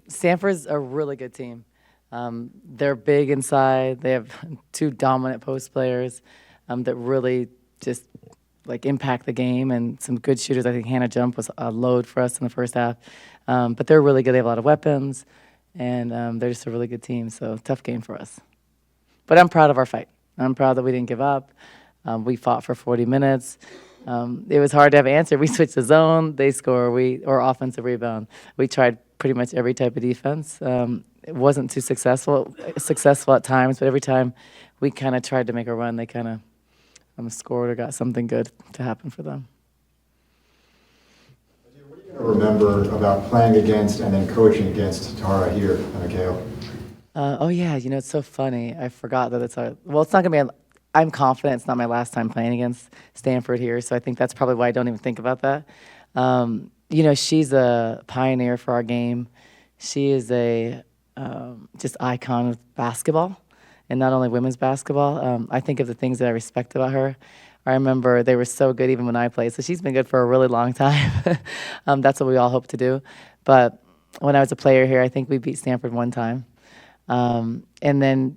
Stanford's a really good team. They're big inside. They have two dominant post players that really just like impact the game, and some good shooters. I think Hannah Jump was a load for us in the first half. But they're really good. They have a lot of weapons, and they're just a really good team. So tough game for us. But I'm proud of our fight. I'm proud that we didn't give up. We fought for 40 minutes. It was hard to have an answer. We switched the zone, they score, or offensive rebound. We tried pretty much every type of defense. It wasn't too successful at times, but every time we kind of tried to make a run, they kind of scored or got something good to happen for them. What are you going to remember about playing against and then coaching against Tara here at McHale? Oh yeah, it's so funny. I forgot that it's our. Well, it's not gonna be. I'm confident it's not my last time playing against Stanford here, so I think that's probably why I don't even think about that. She's a pioneer for our game. She is a just icon of basketball, and not only women's basketball. I think of the things that I respect about her. I remember they were so good even when I played, so she's been good for a really long time. That's what we all hope to do. But when I was a player here, I think we beat Stanford one time. And then,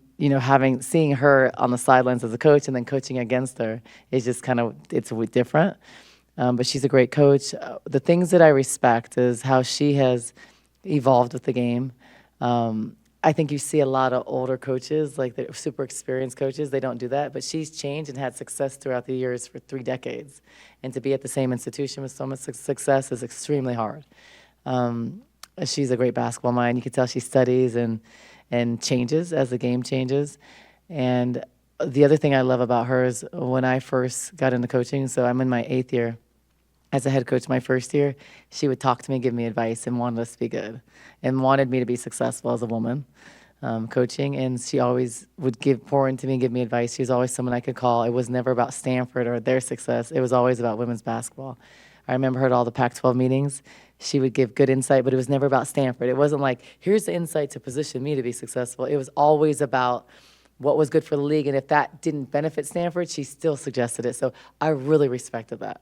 seeing her on the sidelines as a coach and then coaching against her is just it's different. But she's a great coach. The things that I respect is how she has evolved with the game. I think you see a lot of older coaches, like the super experienced coaches, they don't do that. But she's changed and had success throughout the years for 3 decades. And to be at the same institution with so much success is extremely hard. She's a great basketball mind. You can tell she studies and changes as the game changes. And the other thing I love about her is when I first got into coaching, so I'm in my 8th year as a head coach. My first year, she would talk to me, give me advice, and wanted us to be good, and wanted me to be successful as a woman coaching. And she always would pour into me and give me advice. She was always someone I could call. It was never about Stanford or their success. It was always about women's basketball. I remember her at all the Pac-12 meetings. She would give good insight, but it was never about Stanford. It wasn't like, here's the insight to position me to be successful. It was always about what was good for the league, and if that didn't benefit Stanford, she still suggested it. So I really respected that.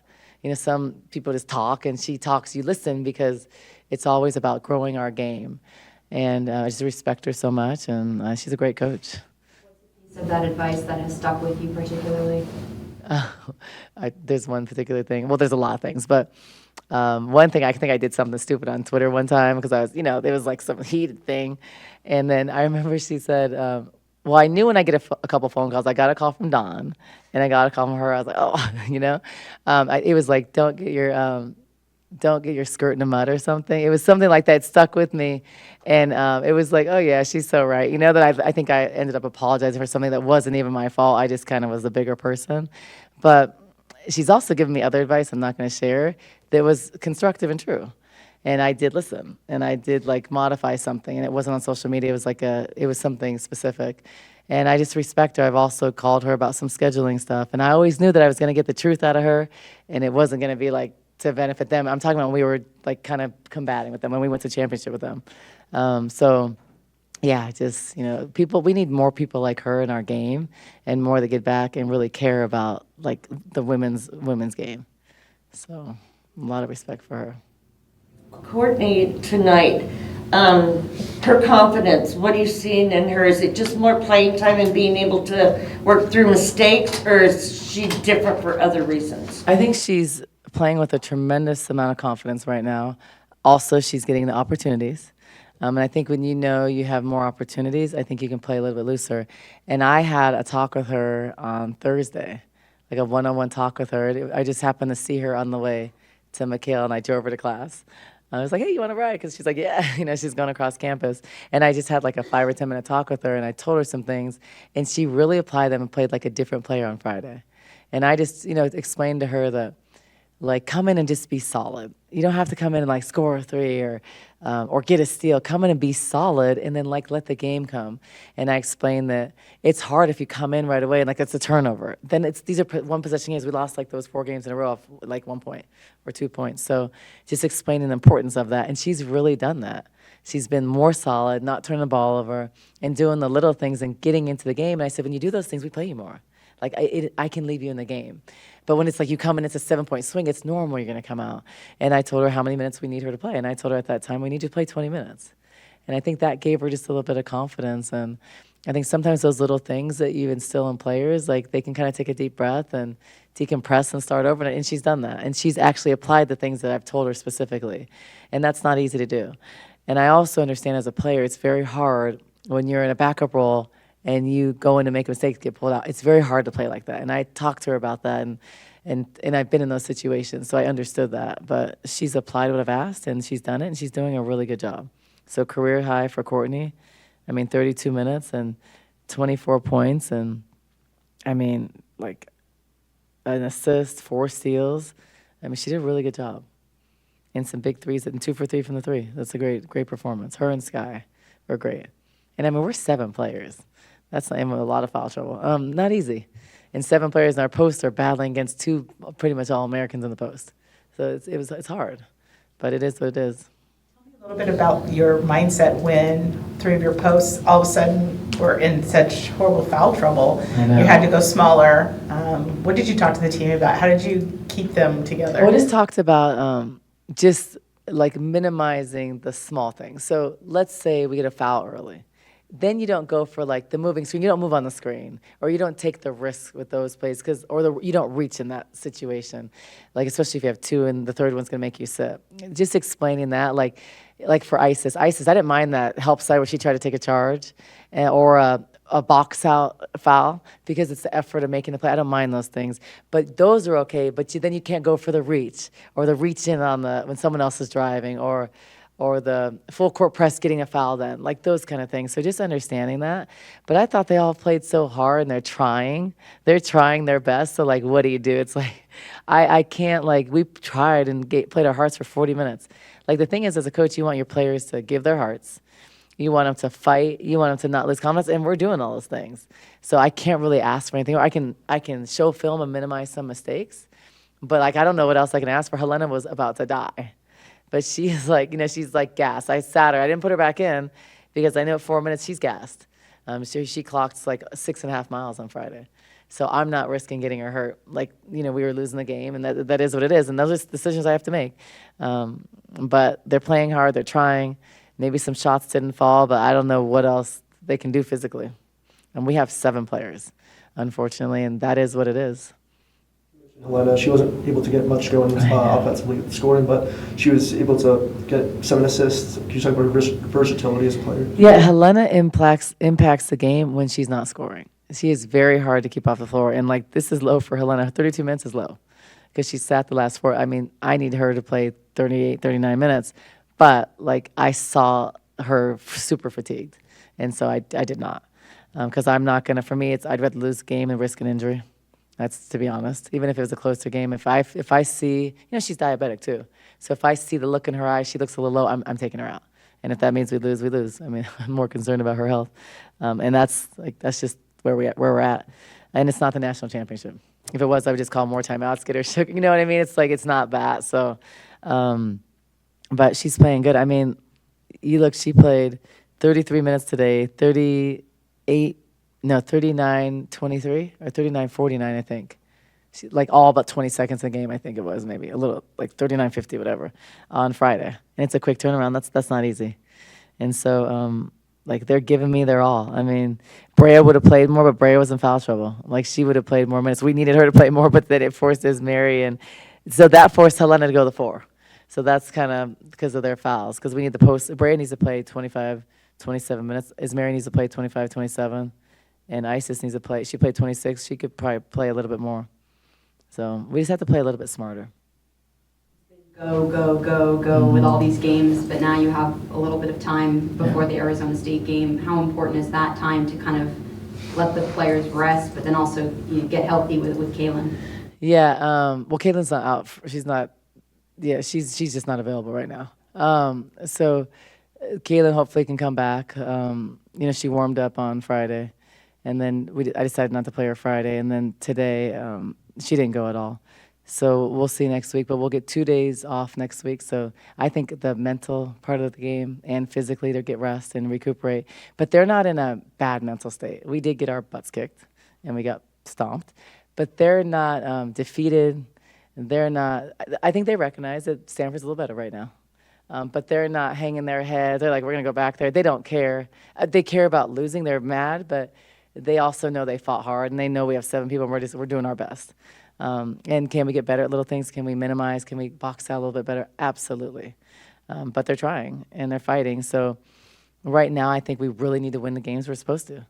Some people just talk, and she talks, you listen, because it's always about growing our game. And I just respect her so much, and she's a great coach. What's a piece of that advice that has stuck with you particularly? There's one particular thing. Well, there's a lot of things, but one thing, I think I did something stupid on Twitter one time because I was, there was like some heated thing. And then I remember she said, well, I knew when I get a couple phone calls, I got a call from Dawn and I got a call from her. I was like, oh, it was like, don't get your skirt in the mud or something. It was something like that. It stuck with me. And it was like, oh, yeah, she's so right. That I think I ended up apologizing for something that wasn't even my fault. I just kind of was the bigger person. But she's also given me other advice I'm not going to share that was constructive and true. And I did listen, and I did modify something, and it wasn't on social media. It was something specific. And I just respect her. I've also called her about some scheduling stuff. And I always knew that I was going to get the truth out of her, and it wasn't going to be to benefit them. I'm talking about when we were kind of combating with them, when we went to championship with them. Yeah, just, we need more people like her in our game and more that get back and really care about the women's game. So a lot of respect for her. Courtney, tonight, her confidence, what are you seeing in her? Is it just more playing time and being able to work through mistakes, or is she different for other reasons? I think she's playing with a tremendous amount of confidence right now. Also, she's getting the opportunities. And I think when you have more opportunities, I think you can play a little bit looser. And I had a talk with her on Thursday, like a one-on-one talk with her. I just happened to see her on the way to McHale, and I drove her to class. I was like, hey, you want to ride? Because she's like, yeah, she's going across campus. And I just had a 5 or 10 minute talk with her, and I told her some things, and she really applied them and played like a different player on Friday. And I just, explained to her that, come in and just be solid. You don't have to come in and score a 3 or get a steal. Come in and be solid, and then let the game come. And I explained that it's hard if you come in right away and it's a turnover. Then these are one possession games. We lost those 4 games in a row off 1 point or 2 points. So just explaining the importance of that, and she's really done that. She's been more solid, not turning the ball over, and doing the little things and getting into the game. And I said, when you do those things, we play you more. Like, I can leave you in the game. But when it's like you come in, it's a 7-point swing, it's normal you're going to come out. And I told her how many minutes we need her to play. And I told her at that time, we need you to play 20 minutes. And I think that gave her just a little bit of confidence. And I think sometimes those little things that you instill in players, like they can kind of take a deep breath and decompress and start over. And she's done that. And she's actually applied the things that I've told her specifically. And that's not easy to do. And I also understand as a player, it's very hard when you're in a backup role and you go in to make a mistake, get pulled out. It's very hard to play like that. And I talked to her about that, and I've been in those situations, so I understood that. But she's applied what I've asked, and she's done it, and she's doing a really good job. So career high for Courtney. 32 minutes and 24 points, and like an assist, 4 steals. She did a really good job. And some big threes, and 2 for 3 from the three. That's a great performance. Her and Sky were great. And we're 7 players. That's not even a lot of foul trouble. Not easy. And 7 players in our post are battling against 2 pretty much All-Americans in the post. So it's hard, but it is what it is. A little bit about your mindset when 3 of your posts all of a sudden were in such horrible foul trouble. I know. You had to go smaller. What did you talk to the team about? How did you keep them together? We just talked about just like minimizing the small things. So let's say we get a foul early. Then you don't go for like the moving screen. You don't move on the screen, or you don't take the risk with those plays you don't reach in that situation. Like especially if you have 2 and the third one's gonna make you sit. Just explaining that, like for Isis, I didn't mind that help side where she tried to take a charge, or a box out foul because it's the effort of making the play. I don't mind those things, but those are okay. But then you can't go for the reach or the reach in on when someone else is driving, or the full court press getting a foul then, like those kind of things. So just understanding that. But I thought they all played so hard, and they're trying their best. So like, what do you do? It's like, I can't, like, we tried and played our hearts for 40 minutes. Like the thing is, as a coach, you want your players to give their hearts. You want them to fight. You want them to not lose confidence, and we're doing all those things. So I can't really ask for anything. I can show film and minimize some mistakes, but like I don't know what else I can ask for. Helena was about to die. But she's like, she's like gassed. I sat her. I didn't put her back in because I know at 4 minutes she's gassed. She clocked like 6.5 miles on Friday. So I'm not risking getting her hurt. Like, we were losing the game, and that is what it is. And those are decisions I have to make. But they're playing hard. They're trying. Maybe some shots didn't fall, but I don't know what else they can do physically. And we have 7 players, unfortunately, and that is what it is. Helena, she wasn't able to get much going offensively with scoring, but she was able to get 7 assists. Can you talk about her versatility as a player? Yeah, Helena impacts the game when she's not scoring. She is very hard to keep off the floor, and like this is low for Helena. 32 minutes is low because she sat the last 4. I need her to play 38, 39 minutes, but like I saw her super fatigued, and so I did not because I'm not gonna. For me, I'd rather lose the game than risk an injury. That's, to be honest, even if it was a closer game. If I see, she's diabetic too. So if I see the look in her eyes, she looks a little low, I'm taking her out. And if that means we lose, we lose. I'm more concerned about her health. And that's just where we're at. And it's not the national championship. If it was, I would just call more timeouts, get her shook. You know what I mean? It's like, it's not that. So, but she's playing good. She played 33 minutes today, 39-23 or 39-49, I think. She, like all but 20 seconds in the game, I think it was, maybe a little, like 39-50, whatever, on Friday. And it's a quick turnaround. That's not easy. And so, they're giving me their all. Brea would have played more, but Brea was in foul trouble. Like, she would have played more minutes. We needed her to play more, but then it forced Ismary, and so that forced Helena to go to 4. So that's kind of because of their fouls, because we need the post. Brea needs to play 25, 27 minutes. Ismary needs to play 25, 27. And Isis needs to play. She played 26. She could probably play a little bit more. So we just have to play a little bit smarter. Go with all these games, but now you have a little bit of time before the Arizona State game. How important is that time to kind of let the players rest, but then also get healthy with Kaylin? Yeah. Well, Kaylin's not out. She's not. Yeah, she's just not available right now. So Kaylin hopefully can come back. She warmed up on Friday. And then I decided not to play her Friday. And then today, she didn't go at all. So we'll see next week. But we'll get 2 days off next week. So I think the mental part of the game and physically to get rest and recuperate. But they're not in a bad mental state. We did get our butts kicked, and we got stomped, but they're not defeated. They're not. I think they recognize that Stanford's a little better right now. But they're not hanging their head. They're like, we're going to go back there. They don't care. They care about losing. They're mad, but they also know they fought hard, and they know we have 7 people, and we're doing our best. And can we get better at little things? Can we minimize? Can we box out a little bit better? Absolutely. But they're trying, and they're fighting. So right now, I think we really need to win the games we're supposed to.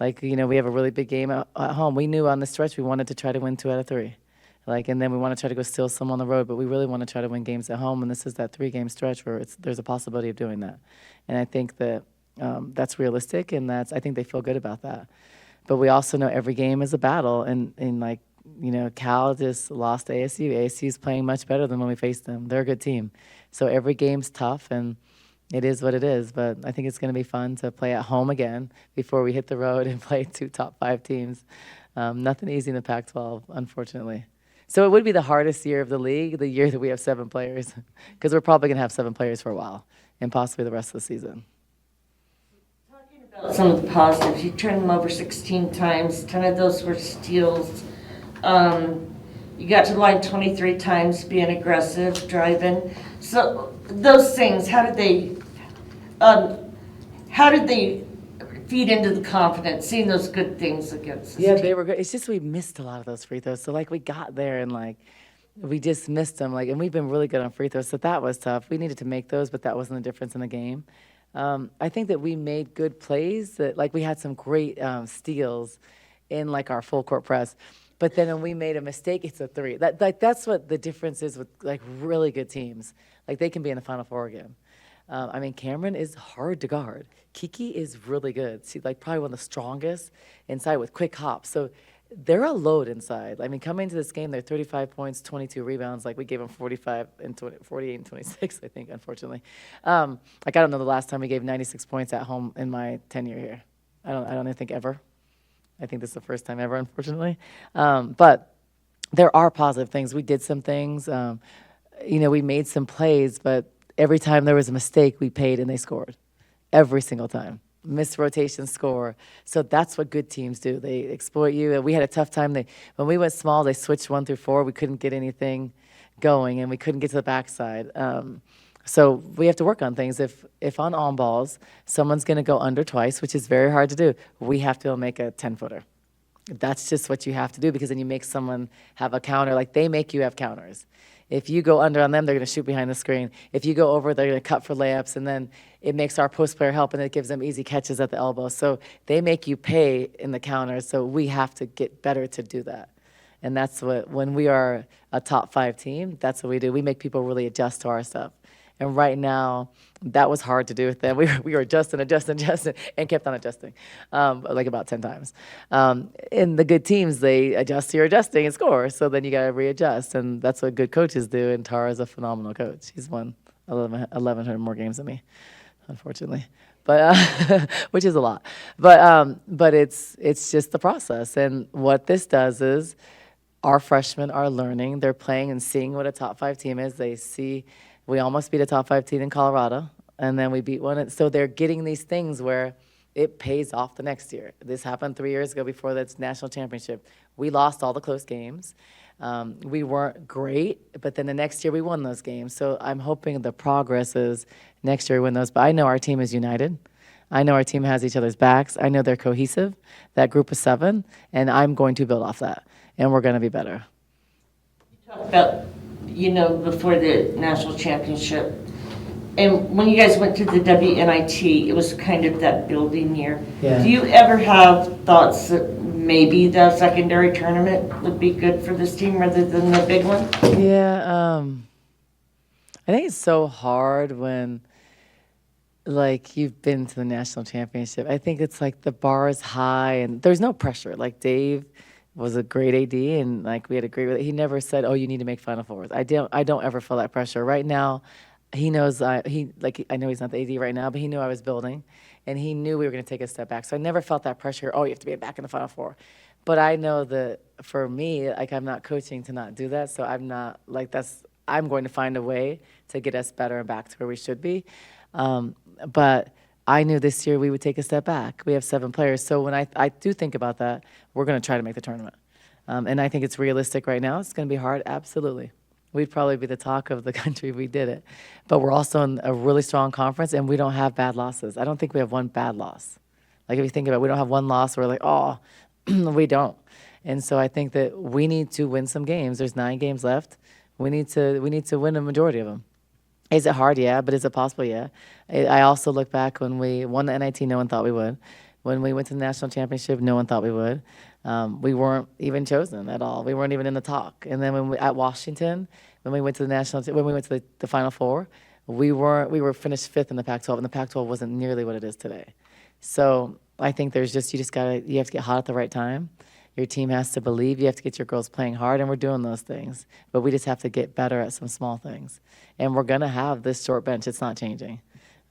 Like, we have a really big game at home. We knew on the stretch we wanted to try to win 2 out of 3. And then we want to try to go steal some on the road, but we really want to try to win games at home. And this is that 3-game stretch where there's a possibility of doing that. And I think that that's realistic, and I think they feel good about that. But we also know every game is a battle, and Cal just lost to ASU. ASU's playing much better than when we faced them. They're a good team. So every game's tough, and it is what it is. But I think it's going to be fun to play at home again before we hit the road and play 2 top 5 teams. Nothing easy in the Pac-12, unfortunately. So it would be the hardest year of the league, the year that we have 7 players, because we're probably going to have 7 players for a while, and possibly the rest of the season. Talking about some of the positives, you turned them over 16 times, 10 of those were steals. You got to the line 23 times, being aggressive, driving. So those things, how did they feed into the confidence, seeing those good things against this team? They were good. It's just we missed a lot of those free throws. So, we got there and, we just missed them. And we've been really good on free throws, so that was tough. We needed to make those, but that wasn't the difference in the game. I think that we made good plays. That we had some great steals in, our full court press. But then when we made a mistake, it's a 3. That's what the difference is with, really good teams. They can be in the Final Four again. Cameron is hard to guard. Kiki is really good. She's probably one of the strongest inside with quick hops. So they're a load inside. Coming into this game, they're 35 points, 22 rebounds. We gave them 48 and 26, I think, unfortunately. I don't know the last time we gave 96 points at home in my tenure here. I don't think ever. I think this is the first time ever, unfortunately. But there are positive things. We did some things. We made some plays, but every time there was a mistake, we paid and they scored. Every single time. Missed rotation, score. So that's what good teams do. They exploit you. And we had a tough time. When we went small, they switched 1 through 4. We couldn't get anything going, and we couldn't get to the backside. So we have to work on things. If on balls, someone's going to go under twice, which is very hard to do, we have to make a 10-footer. That's just what you have to do, because then you make someone have a counter. They make you have counters. If you go under on them, they're going to shoot behind the screen. If you go over, they're going to cut for layups, and then it makes our post player help, and it gives them easy catches at the elbow. So they make you pay in the counters, so we have to get better to do that. And that's when we are a top 5 team, that's what we do. We make people really adjust to our stuff. And right now, that was hard to do with them. We were adjusting, and kept on adjusting, about 10 times. In the good teams, they adjust to your adjusting and score. So then you got to readjust, and that's what good coaches do. And Tara's a phenomenal coach. He's won 1,100 more games than me, unfortunately, but which is a lot. But it's just the process. And what this does is, our freshmen are learning. They're playing and seeing what a top 5 team is. They see. We almost beat a top 5 team in Colorado, and then we beat one. So they're getting these things where it pays off the next year. This happened 3 years ago before the national championship. We lost all the close games. We weren't great, but then the next year we won those games. So I'm hoping the progress is next year we win those. But I know our team is united. I know our team has each other's backs. I know they're cohesive, that group of 7, and I'm going to build off that, and we're going to be better. You talked about before the national championship. And when you guys went to the WNIT, it was kind of that building year. Yeah. Do you ever have thoughts that maybe the secondary tournament would be good for this team rather than the big one? Yeah, I think it's so hard when, you've been to the national championship. I think it's the bar is high, and there's no pressure. Dave was a great AD, and we had a great. He never said, "Oh, you need to make Final Fours." I don't ever feel that pressure. Right now, he knows. I know he's not the AD right now, but he knew I was building, and he knew we were going to take a step back. So I never felt that pressure. Oh, you have to be back in the Final Four. But I know that for me, I'm not coaching to not do that. So I'm not I'm going to find a way to get us better and back to where we should be. But I knew this year we would take a step back. We have 7 players. So when I do think about that, we're going to try to make the tournament. And I think it's realistic right now. It's going to be hard, absolutely. We'd probably be the talk of the country if we did it. But we're also in a really strong conference, and we don't have bad losses. I don't think we have one bad loss. Like if you think about it, we don't have one loss where we're like, oh, we don't. And so I think that we need to win some games. There's 9 games left. We need to win a majority of them. Is it hard? Yeah. But is it possible? Yeah. I also look back when we won the NIT, no one thought we would. When we went to the national championship, no one thought we would. We weren't even chosen at all. We weren't even in the talk. And then at Washington, when we went to the Final Four, we were finished 5th in the Pac-12, and the Pac-12 wasn't nearly what it is today. So I think you have to get hot at the right time. Your team has to believe. You have to get your girls playing hard, and we're doing those things. But we just have to get better at some small things. And we're going to have this short bench. It's not changing.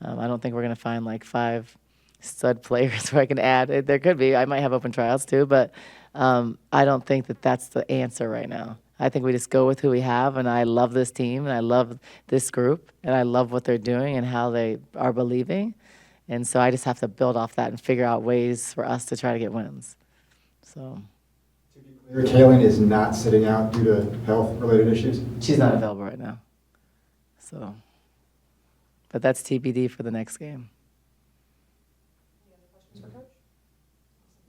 I don't think we're going to find like 5 stud players where I can add. There could be. I might have open tryouts too, but I don't think that that's the answer right now. I think we just go with who we have, and I love this team, and I love this group, and I love what they're doing and how they are believing. And so I just have to build off that and figure out ways for us to try to get wins. So. To be clear, Kaylin is not sitting out due to health-related issues? She's not available right now. So, but that's TBD for the next game.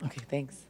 Okay, thanks.